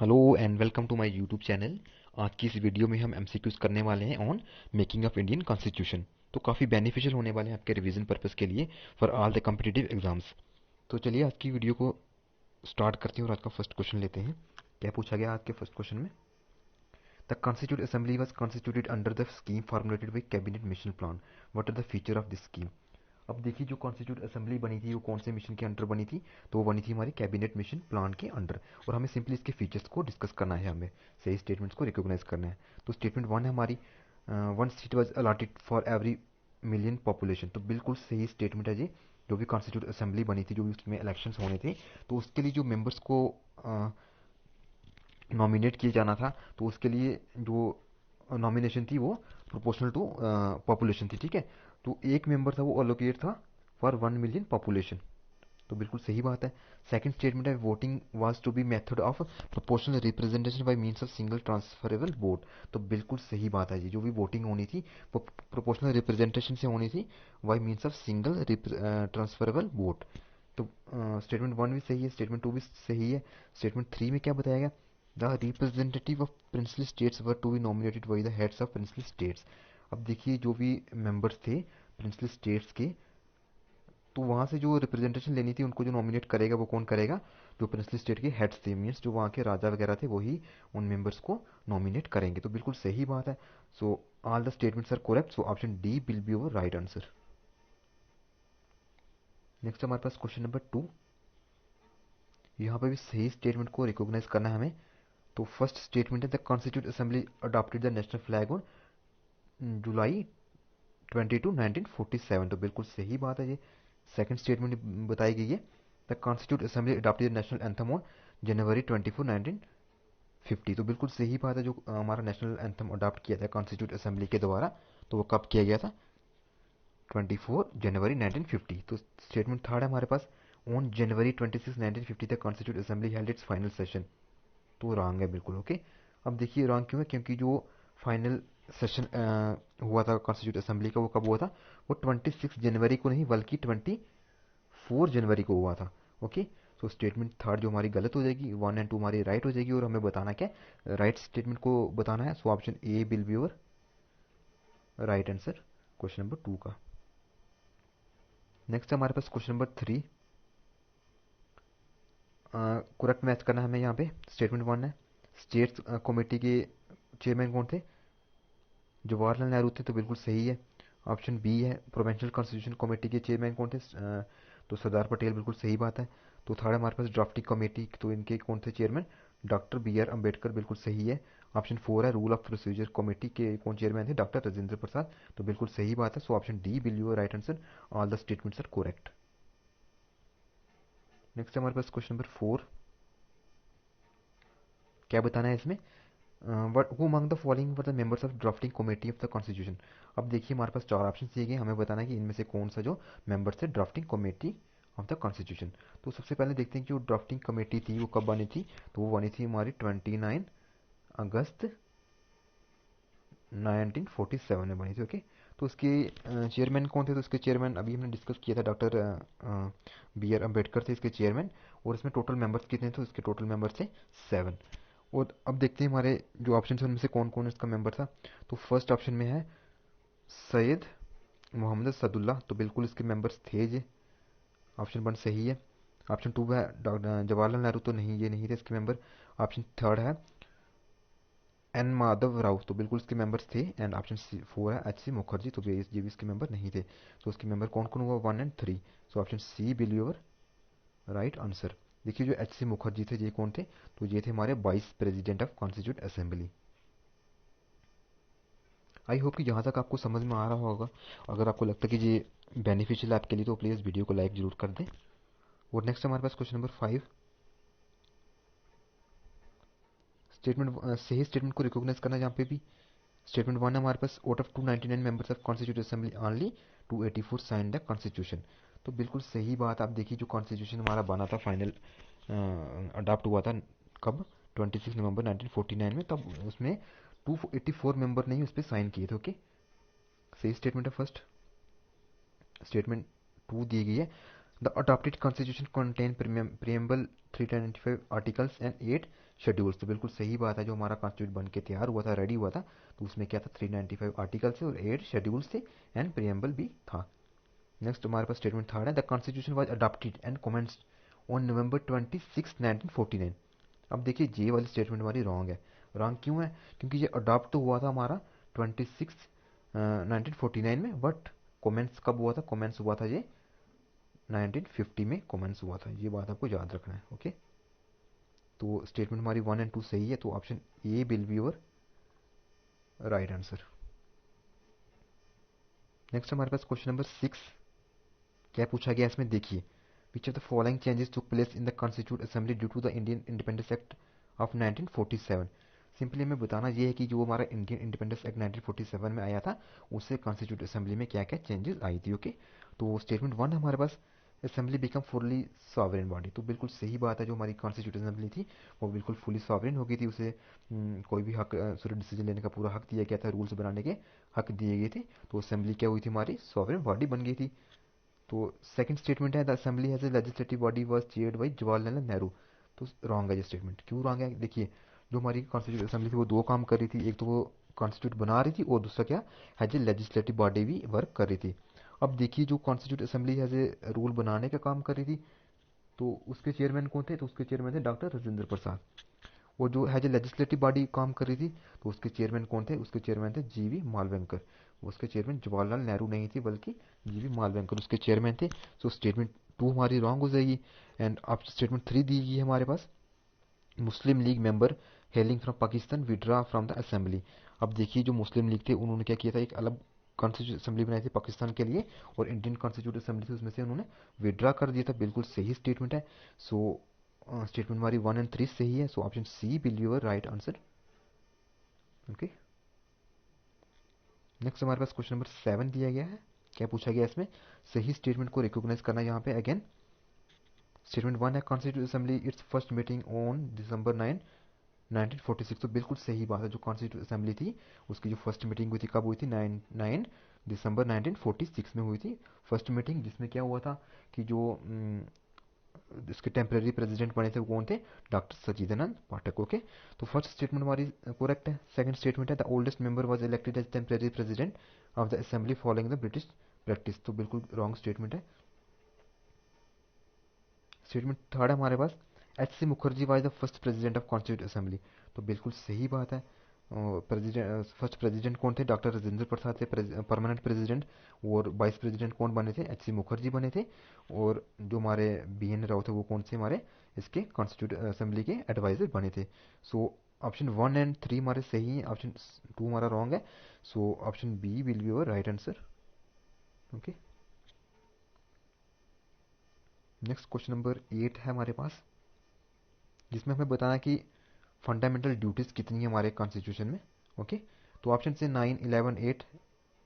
Hello and welcome to my YouTube channel. आज की इस वीडियो में हम एमसीक्यूज करने वाले हैं on making of Indian constitution. तो काफ़ी बेनिफिशियल होने वाले हैं आपके रिवीजन पर्पस के लिए for all the competitive exams. तो चलिए आज की वीडियो को स्टार्ट करते हैं और आज का फर्स्ट क्वेश्चन लेते हैं। क्या पूछा गया आज के फर्स्ट क्वेश्चन में? The constitute assembly was constituted under the scheme formulated by cabinet mission plan. What are the feature of this scheme? अब देखिए, जो कॉन्स्टिट्यूट असेंबली बनी थी वो कौन से मिशन के अंडर बनी थी? तो वो बनी थी हमारी कैबिनेट मिशन प्लान के अंडर। और हमें सिंपली इसके फीचर्स को डिस्कस करना है, हमें सही स्टेटमेंट्स को रिकॉग्नाइज करना है। तो स्टेटमेंट वन है हमारी, one seat was allotted for every million population. तो बिल्कुल सही स्टेटमेंट है जी। जो भी कॉन्स्टिट्यूट असेंबली बनी थी, जो भी उसमें इलेक्शंस होने थे, तो उसके लिए जो मेंबर्स को नॉमिनेट किए जाना था, तो उसके लिए जो नॉमिनेशन थी वो प्रोपोर्शनल टू पॉपुलेशन थी, ठीक है। तो एक मेंबर था वो अलोकेट था फॉर 1 मिलियन पॉपुलेशन। तो बिल्कुल सही बात है। सेकंड स्टेटमेंट है, voting was to be method of proportional representation by means of single transferable vote. तो बिल्कुल सही बात है जी। जो भी वोटिंग होनी थी वो प्रोपोर्शनल रिप्रेजेंटेशन से होनी थी bye means of single transferable vote. तो स्टेटमेंट वन भी सही है, स्टेटमेंट टू भी सही है। स्टेटमेंट थ्री में क्या बताया गया? The representative of princely states were to be nominated by the heads of princely states. अब देखिए, जो भी मेंबर्स थे प्रिंसली स्टेट्स के, तो वहाँ से जो रिप्रेजेंटेशन लेनी थी, उनको जो नॉमिनेट करेगा वो कौन करेगा? जो प्रिंसली स्टेट के हेड्स थे, मीन्स जो वहाँ के राजा वगैरह थे, वही उन मेंबर्स को नॉमिनेट करेंगे। तो बिल्कुल सही बात है। So all the statements are correct, so option D will be our right answer. Next हमारे पास क्वेश्चन नंबर 2। यहाँ पे भी सही स्टेटमेंट को रिकॉग्नाइज करना है हमें। तो फर्स्ट स्टेटमेंट है, the constitute assembly adopted the national flag on July 22 1947। तो बिल्कुल सही बात है ये। सेकंड स्टेटमेंट बताई गई है, the constitute assembly adopted the national anthem on January 24 1950। तो बिल्कुल सही बात है। जो हमारा नेशनल एंथम अडॉप्ट किया था कॉन्स्टिट्यूट असेंबली के द्वारा, तो वो कब किया गया था? 24 जनवरी 1950। तो स्टेटमेंट थर्ड है हमारे पास, on January 26 1950 the constitute assembly held its final session. तो रॉन्ग है बिल्कुल, ओके। अब देखिए रॉन्ग क्यों है, क्योंकि जो फाइनल सेशन हुआ था कॉन्स्टिट्यूट असेंबली का, वो कब हुआ था? वो 26 जनवरी को नहीं, बल्कि 24 जनवरी को हुआ था, ओके। सो स्टेटमेंट थर्ड जो हमारी गलत हो जाएगी, वन एंड टू हमारी राइट हो जाएगी, और हमें बताना क्या? राइट स्टेटमेंट को बताना है। So option A will be your right answer question number 2 का। नेक्स्ट हमारे पास क्वेश्चन नंबर 3। करेक्ट मैच करना है हमें यहाँ पे। स्टेटमेंट वन है, स्टेट्स कमेटी के चेयरमैन कौन थे? जवाहरलाल नेहरू थे। तो बिल्कुल सही है। ऑप्शन बी है, प्रोविंशियल कॉन्स्टिट्यूशन कमेटी के चेयरमैन कौन थे? तो सरदार पटेल। बिल्कुल सही बात है। तो थर्ड हमारे पास ड्राफ्टिंग कमेटी, तो इनके कौन थे chairman? Doctor B R Ambedkar. बिल्कुल सही है। ऑप्शन फोर है, रूल ऑफ प्रोसीजर कमेटी के कौन चेयरमैन थे? डॉक्टर राजेंद्र प्रसाद। तो बिल्कुल सही बात है। So option D will you right answer, all the statements are correct. Next हमारे पास क्वेश्चन नंबर 4। क्या बताना है इसमें? What who among the following were the members of drafting committee of the constitution. अब देखिए, हमारे पास चार ऑप्शन दिए गए, हमें बताना है कि इनमें से कौन सा जो मेंबर्स थे drafting committee of the constitution. तो सबसे पहले देखते हैं कि जो ड्राफ्टिंग कमेटी थी वो कब बनी थी। तो वो बनी थी हमारी 29 अगस्त 1947 में बनी थी, ओके। तो उसके चेयरमैन कौन थे? तो उसके चेयरमैन अभी हमने डिस्कस किया था, डॉक्टर बी आर अम्बेडकर थे इसके चेयरमैन। और इसमें टोटल मेंबर्स कितने थे? उसके टोटल मेंबर्स थे 7। और अब देखते हैं हमारे जो ऑप्शन है उनमें से कौन कौन इसका मेंबर था। तो फर्स्ट ऑप्शन में है सैयद मोहम्मद सदुल्ला। तो बिल्कुल इसके मेंबर्स थे ये। ऑप्शन वन सही है। ऑप्शन टू है जवाहरलाल नेहरू। तो नहीं, ये नहीं थे इसके मेंबर। ऑप्शन थर्ड है एन माधव राव। तो बिल्कुल इसके मेंबर्स थे। एंड ऑप्शन फोर है एच सी मुखर्जी। तो ये भी इसके मेंबर नहीं थे। तो उसके मेंबर कौन कौन हुआ? One and three. So option C will your right answer. देखिए, जो एच सी मुखर्जी थे ये कौन थे? तो ये थे हमारे vice president of constitute assembly. I hope कि यहाँ तक आपको समझ में आ रहा होगा। अगर आपको लगता है कि ये बेनिफिशियल है आपके लिए, तो प्लीज़ वीडियो को लाइक जरूर कर दें। और नेक्स्ट हमारे पास क्वेश्चन नंबर 5। स्टेटमेंट सही स्टेटमेंट को रिकॉग्नाइज करना है जहाँ पे भी। स्टेटमेंट वन है हमारे पास, out of 299 members of constitute assembly only 284 sign the constitution. तो बिल्कुल सही बात। आप देखिए, जो कॉन्स्टिट्यूशन हमारा बना था फाइनल, अडॉप्ट हुआ था कब? 26 नवंबर 1949 में। तब उसमें 284 मेंबर ने ही उस पर साइन किए थे, ओके। सही स्टेटमेंट है फर्स्ट। स्टेटमेंट टू दी गई है, the adopted constitution contain preamble 395 articles and 8 schedules. तो बिल्कुल सही बात है, जो हमारा कॉन्स्टिट्यूट बन के तैयार हुआ था, रेडी हुआ था, तो उसमें क्या था, 395 आर्टिकल्स थे और 8 शेड्यूल्स थे एंड प्रियम्बल भी था। नेक्स्ट हमारे पास स्टेटमेंट थर्ड है, the constitution was adopted and commenced on November 26 1949। अब देखिए ये वाली स्टेटमेंट हमारी रॉन्ग है। रॉन्ग क्यों है? क्योंकि ये अडॉप्ट तो हुआ था हमारा 26 1949 में, बट कमेंट्स कब हुआ था? कमेंट्स हुआ था ये 1950 में कमेंट्स हुआ था। ये बात आपको याद रखना है। ओके, तो स्टेटमेंट हमारी 1 और 2 सही है, तो option A will be your right answer. Next हमारे पास क्वेश्चन नंबर 6। क्या पूछा गया इसमें देखिए, which of the following changes took place in the constitute assembly due to the Indian Independence Act of 1947। Simply हमें बताना ये है कि जो हमारा इंडियन इंडिपेंडेंस एक्ट 1947 में आया था, उससे कॉन्स्टिट्यूट असेंबली में क्या क्या चेंजेस आई थी। ओके, तो स्टेटमेंट 1 हमारे पास, assembly become fully sovereign body. तो बिल्कुल सही बात है, जो हमारी कॉन्स्टिट्यूट असेंबली थी वो बिल्कुल फुली सॉवरेन हो गई थी। उसे कोई भी हक, सॉरी, डिसीजन लेने का पूरा हक दिया गया था, रूल्स बनाने के हक दिए गए थे। तो असेंबली क्या हुई थी, हमारी सॉवरेन बॉडी बन गई थी। तो सेकंड स्टेटमेंट है, the assembly has a legislative body was chaired by Jawaharlal Nehru. तो रॉन्ग है ये स्टेटमेंट। क्यों रॉन्ग है? देखिए, जो हमारी कॉन्स्टिट्यूट असेंबली थी वो दो काम कर रही थी, एक तो वो कॉन्स्टिट्यूट बना रही थी और दूसरा क्या, हैज ए लेजिस्लेटिव बॉडी भी वर्क कर रही थी। अब देखिए, जो constitute assembly has a rule बनाने का काम कर रही थी, तो उसके चेयरमैन कौन थे? तो उसके चेयरमैन थे डॉक्टर राजेंद्र प्रसाद। वो जो है, जो लेजिस्लेटिव बॉडी काम कर रही थी, तो उसके चेयरमैन कौन थे? उसके चेयरमैन थे जीवी मालवंकर। उसके चेयरमैन जवाहरलाल नेहरू नहीं थी, बल्कि जीवी मालवंकर उसके चेयरमैन थे। सो स्टेटमेंट 2 हमारी रॉन्ग हो जाएगी। एंड अब स्टेटमेंट 3 दी गई है हमारे पास, Muslim League member hailing from Pakistan withdraw from the assembly. अब देखिए, जो मुस्लिम लीग थे उन्होंने क्या किया था, एक अलग कॉन्स्टिट्यूट असेंबली बनाई थी पाकिस्तान के लिए, और इंडियन कॉन्स्टिट्यूट असेंबली थी उसमें से उन्होंने विड्रा कर दिया था। बिल्कुल सही स्टेटमेंट है। सो स्टेटमेंट हमारी 1 और 3 सही है, so option C will be your right answer. Okay, next हमारे पास क्वेश्चन नंबर 7 दिया गया है। क्या पूछा गया इसमें, सही स्टेटमेंट को रिकॉग्नाइज करना है यहाँ पे। अगेन स्टेटमेंट 1 है, constitute assembly it's first meeting on December 9 1946। तो बिल्कुल सही बात है, जो कॉन्स्टिट्यूट असेंबली थी उसकी जो फर्स्ट मीटिंग हुई थी, कब हुई थी? 9 दिसंबर 1946 में हुई थी फर्स्ट मीटिंग, जिसमें क्या हुआ था कि जो इसके टेम्परेरी प्रेसिडेंट बने थे वो कौन थे? डॉक्टर सचिदानंद पाठक। ओके, तो फर्स्ट स्टेटमेंट हमारी करेक्ट है। सेकंड स्टेटमेंट है, the oldest member was elected as temporary president of the assembly following the British practice. तो बिल्कुल रॉन्ग स्टेटमेंट है। स्टेटमेंट थर्ड है हमारे पास, H C Mukherjee was the first president of constitute assembly. तो बिल्कुल सही बात है। प्रेसिडेंट, फर्स्ट प्रेसिडेंट कौन थे? डॉक्टर राजेंद्र प्रसाद थे परमानेंट प्रेसिडेंट। और वाइस प्रेसिडेंट कौन बने थे? एच सी मुखर्जी बने थे। और जो हमारे बी एन राव थे वो कौन से हमारे इसके कॉन्स्टिट्यूट असेंबली के एडवाइजर बने थे। सो ऑप्शन 1 और 3 हमारे सही हैं, ऑप्शन 2 हमारा रॉन्ग है। So option B will be your right answer. Okay, next question number 8 है हमारे पास, जिसमें हमें बताना कि फंडामेंटल ड्यूटीज कितनी है हमारे कॉन्स्टिट्यूशन में। ओके, तो ऑप्शन से 9 11 8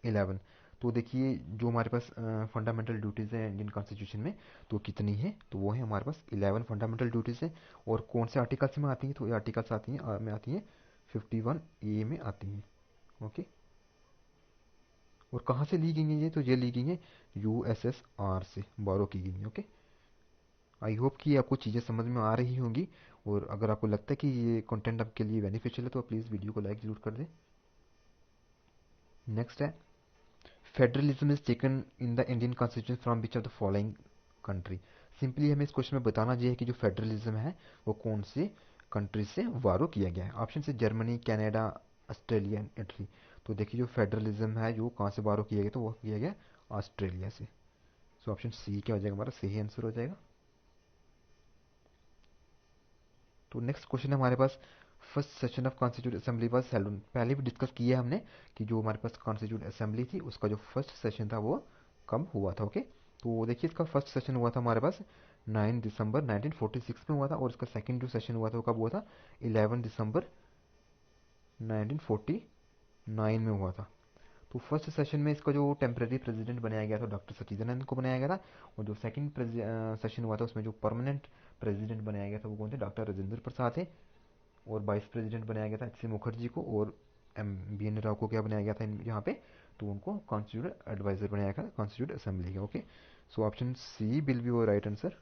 11। तो देखिए, जो हमारे पास फंडामेंटल ड्यूटीज है इंडियन कॉन्स्टिट्यूशन में, तो कितनी है? तो वो है हमारे पास 11 फंडामेंटल ड्यूटीज है। और कौन से आर्टिकल्स में आती हैं? तो ये आर्टिकल्स आती हैं में आती हैं 51A में आती हैं। ओके, और कहाँ से ली गई हैं ये? तो ये ली गई हैं USSR से बारो की गई हैं। ओके, आई होप कि आपको चीज़ें समझ में आ रही होंगी। और अगर आपको लगता है कि ये कंटेंट आपके लिए बेनिफिशियल है, तो प्लीज़ वीडियो को लाइक ज़रूर कर दें। नेक्स्ट है, federalism is taken in the Indian constitution from which of the following country. Simply हमें इस क्वेश्चन में बताना ये है कि जो फेडरलिज्म है वो कौन से कंट्री से वारो किया गया है। ऑप्शन से जर्मनी, कनाडा, ऑस्ट्रेलिया, इटली। तो देखिए, जो फेडरलिज्म है जो कहाँ से वारो किया गया, तो वो किया गया ऑस्ट्रेलिया से। सो ऑप्शन सी क्या हो जाएगा, हमारा सही आंसर हो जाएगा। तो नेक्स्ट क्वेश्चन है हमारे पास, first session of constitute assembly was held on. पहले भी डिस्कस किया है हमने कि जो हमारे पास कॉन्स्टिट्यूट असेंबली थी उसका जो फर्स्ट सेशन था वो कब हुआ था। ओके, तो देखिए, इसका फर्स्ट सेशन हुआ था हमारे पास 9 दिसंबर 1946 में हुआ था, और इसका सेकंड जो सेशन हुआ था वो कब हुआ था? 11 दिसंबर 1949 में हुआ था। तो फर्स्ट सेशन में इसका जो टेम्परेरी प्रेसिडेंट बनाया गया था डॉक्टर सचिदानंद को बनाया गया था। और जो सेकंड सेशन हुआ था उसमें जो परमानेंट प्रेसिडेंट बनाया गया था वो कौन थे? डॉक्टर राजेंद्र प्रसाद थे। और वाइस प्रेसिडेंट बनाया गया था एच सी मुखर्जी को, और एम बी एन राव को क्या बनाया गया था यहाँ पे? तो उनको कॉन्स्टिट्यूट एडवाइजर बनाया गया कॉन्स्टिट्यूट असेंबली का। Okay, so option C will be your right answer.